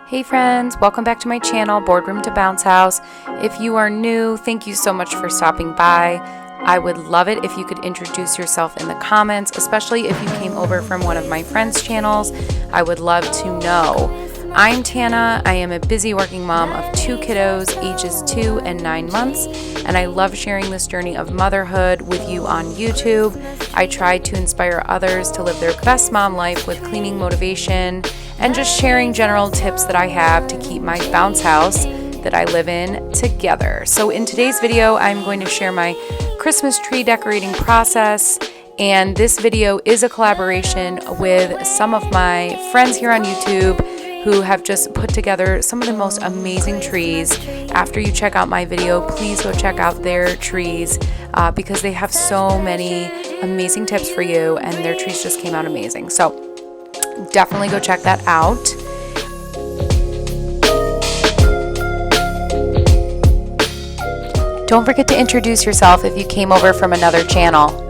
Hey friends, welcome back to my channel, Boardroom to Bounce House. If you are new, thank you so much for stopping by. I would love it if you could introduce yourself in the comments, especially if you came over from one of my friends' channels. I would love to know. I'm Tana. I am a busy working mom of 2 kiddos, ages 2 and 9 months, and I love sharing this journey of motherhood with you on YouTube. I try to inspire others to live their best mom life with cleaning motivation and just sharing general tips that I have to keep my bounce house that I live in together. So in today's video, I'm going to share my Christmas tree decorating process, and this video is a collaboration with some of my friends here on YouTube who have just put together some of the most amazing trees. After you check out my video, please go check out their trees because they have so many amazing tips for you, and their trees just came out amazing. So definitely go check that out. Don't forget to introduce yourself if you came over from another channel.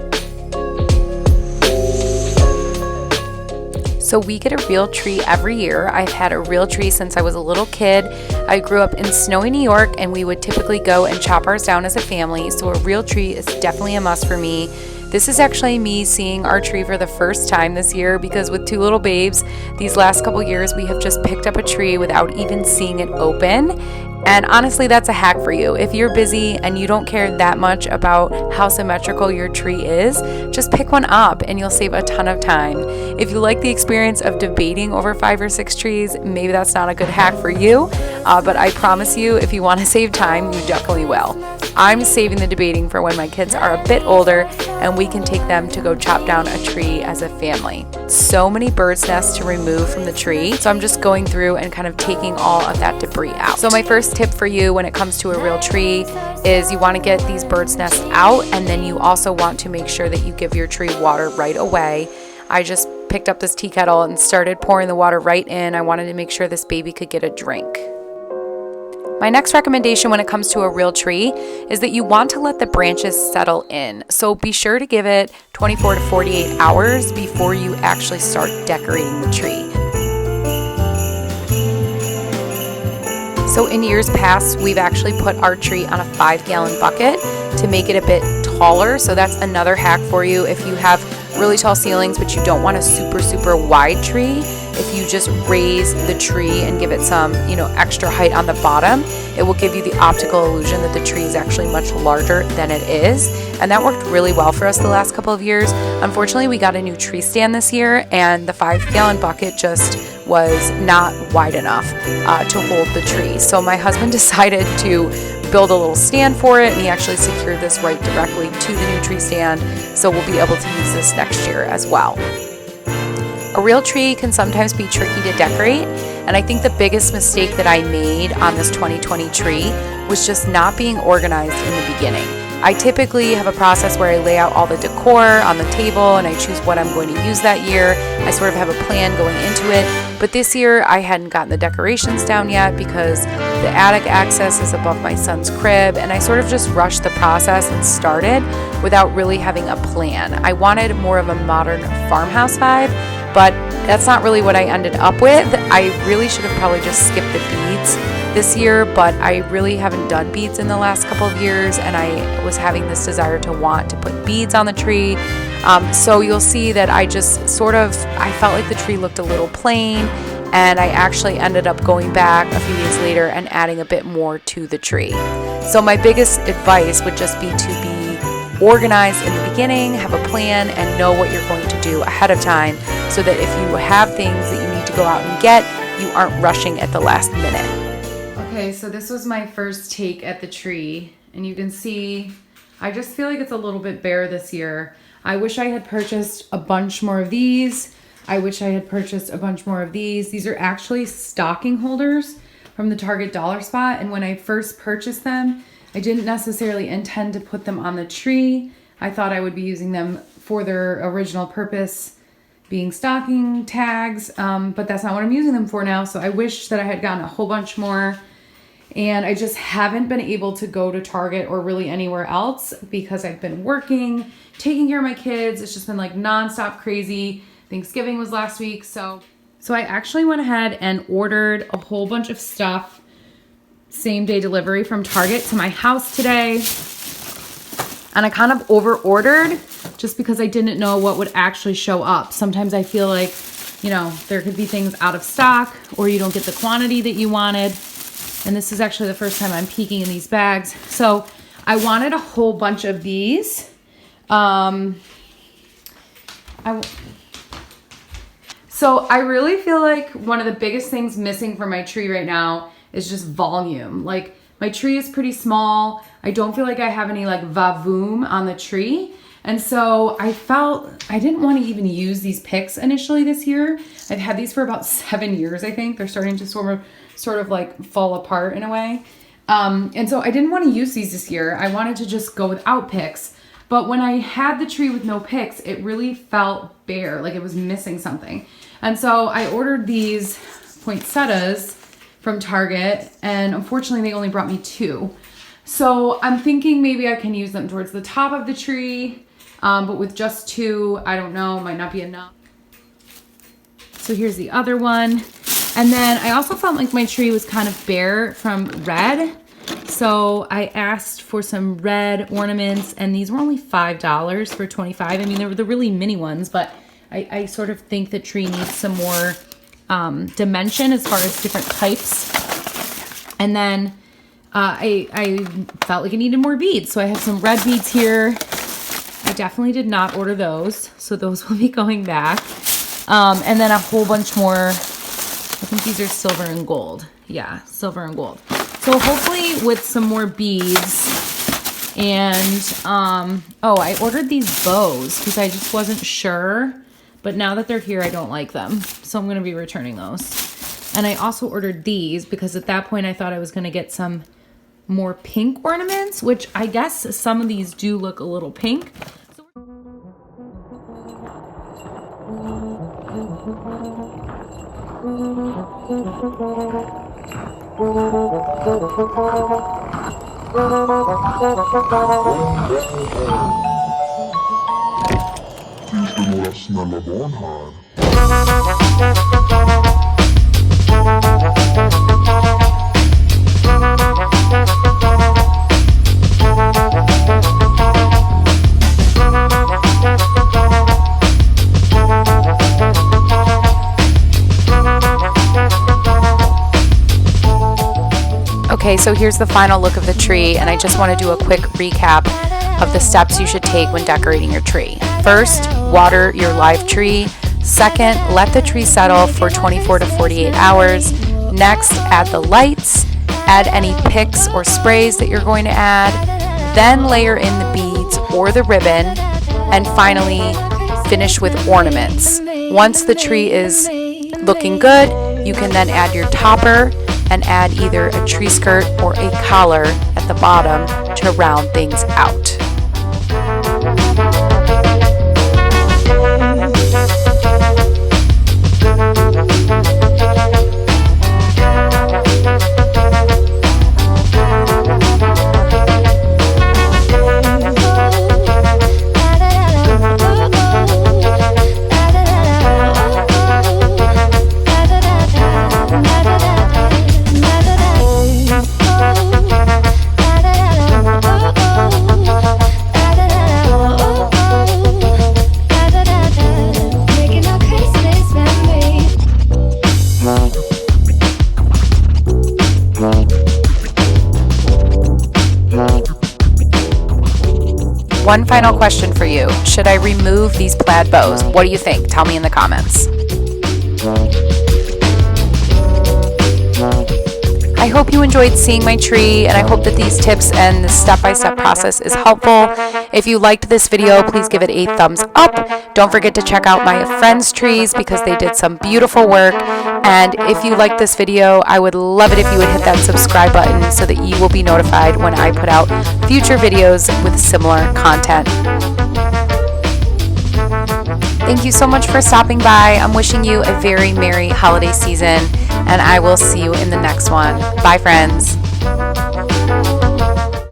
So we get a real tree every year. I've had a real tree since I was a little kid. I grew up in snowy New York, and we would typically go and chop ours down as a family. So a real tree is definitely a must for me. This is actually me seeing our tree for the first time this year, because with 2 little babes, these last couple years we have just picked up a tree without even seeing it open. And honestly, that's a hack for you. If you're busy and you don't care that much about how symmetrical your tree is, just pick one up and you'll save a ton of time. If you like the experience of debating over 5 or 6 trees, maybe that's not a good hack for you, but I promise you, if you want to save time, you definitely will. I'm saving the debating for when my kids are a bit older and we can take them to go chop down a tree as a family. So many bird's nests to remove from the tree, so I'm just going through and kind of taking all of that debris out. So my first tip for you when it comes to a real tree is you want to get these bird's nests out, and then you also want to make sure that you give your tree water right away. I just picked up this tea kettle and started pouring the water right in. I wanted to make sure this baby could get a drink. My next recommendation when it comes to a real tree is that you want to let the branches settle in. So be sure to give it 24 to 48 hours before you actually start decorating the tree. So in years past, we've actually put our tree on a 5-gallon bucket to make it a bit taller. So that's another hack for you if you have really tall ceilings but you don't want a super wide tree. If you just raise the tree and give it some, extra height on the bottom, it will give you the optical illusion that the tree is actually much larger than it is. And that worked really well for us the last couple of years. Unfortunately, we got a new tree stand this year, and the 5-gallon bucket just was not wide enough to hold the tree. So my husband decided to build a little stand for it, and he actually secured this right directly to the new tree stand. So we'll be able to use this next year as well. A real tree can sometimes be tricky to decorate, and I think the biggest mistake that I made on this 2020 tree was just not being organized in the beginning. I typically have a process where I lay out all the decor on the table and I choose what I'm going to use that year. I sort of have a plan going into it, but this year I hadn't gotten the decorations down yet because the attic access is above my son's crib, and I sort of just rushed the process and started without really having a plan. I wanted more of a modern farmhouse vibe, but that's not really what I ended up with. I really should have probably just skipped the beads this year, but I really haven't done beads in the last couple of years, and I was having this desire to want to put beads on the tree. So you'll see that I just I felt like the tree looked a little plain, and I actually ended up going back a few days later and adding a bit more to the tree. So my biggest advice would just be to be organized in the beginning, have a plan, and know what you're going to do ahead of time, so that if you have things that you need to go out and get, you aren't rushing at the last minute. Okay, so this was my first take at the tree, and you can see I just feel like it's a little bit bare this year. I wish I had purchased a bunch more of these. I wish I had purchased a bunch more of these. These are actually stocking holders from the Target dollar spot, and when I first purchased them, I didn't necessarily intend to put them on the tree. I thought I would be using them for their original purpose, being stocking tags, but that's not what I'm using them for now. So I wish that I had gotten a whole bunch more, and I just haven't been able to go to Target or really anywhere else because I've been working, taking care of my kids. It's just been like nonstop crazy. Thanksgiving was last week, so So I actually went ahead and ordered a whole bunch of stuff, same day delivery from Target to my house today. And I kind of over ordered just because I didn't know what would actually show up. Sometimes I feel like, you know, there could be things out of stock or you don't get the quantity that you wanted. And this is actually the first time I'm peeking in these bags. So I wanted a whole bunch of these. So I really feel like one of the biggest things missing from my tree right now is just volume. Like, my tree is pretty small. I don't feel like I have any like vavoom on the tree. And so I felt I didn't want to even use these picks initially this year. I've had these for about 7 years, I think. They're starting to sort of like fall apart in a way. And so I didn't want to use these this year. I wanted to just go without picks. But when I had the tree with no picks, it really felt bare, like it was missing something. And so I ordered these poinsettias from Target, and unfortunately they only brought me 2. So I'm thinking maybe I can use them towards the top of the tree, but with just 2, I don't know, might not be enough. So here's the other one. And then I also felt like my tree was kind of bare from red. So I asked for some red ornaments, and these were only $5 for 25. I mean, they were the really mini ones, but I sort of think the tree needs some more dimension as far as different types. And then I felt like it needed more beads. So I have some red beads here. I definitely did not order those, so those will be going back. And then a whole bunch more. I think these are silver and gold. Yeah, silver and gold. So hopefully with some more beads. And, I ordered these bows because I just wasn't sure. But now that they're here, I don't like them. So I'm going to be returning those. And I also ordered these because at that point I thought I was going to get some more pink ornaments, which I guess some of these do look a little pink. Okay, so here's the final look of the tree, and I just want to do a quick recap of the steps you should take when decorating your tree. First, water your live tree. Second, let the tree settle for 24 to 48 hours. Next, add the lights, add any picks or sprays that you're going to add, then layer in the beads or the ribbon, and finally finish with ornaments. Once the tree is looking good, you can then add your topper and add either a tree skirt or a collar at the bottom to round things out. One final question for you. Should I remove these plaid bows? What do you think? Tell me in the comments. I hope you enjoyed seeing my tree, and I hope that these tips and the step-by-step process is helpful. If you liked this video, please give it a thumbs up. Don't forget to check out my friends' trees because they did some beautiful work. And if you liked this video, I would love it if you would hit that subscribe button so that you will be notified when I put out future videos with similar content. Thank you so much for stopping by. I'm wishing you a very merry holiday season, and I will see you in the next one. Bye, friends.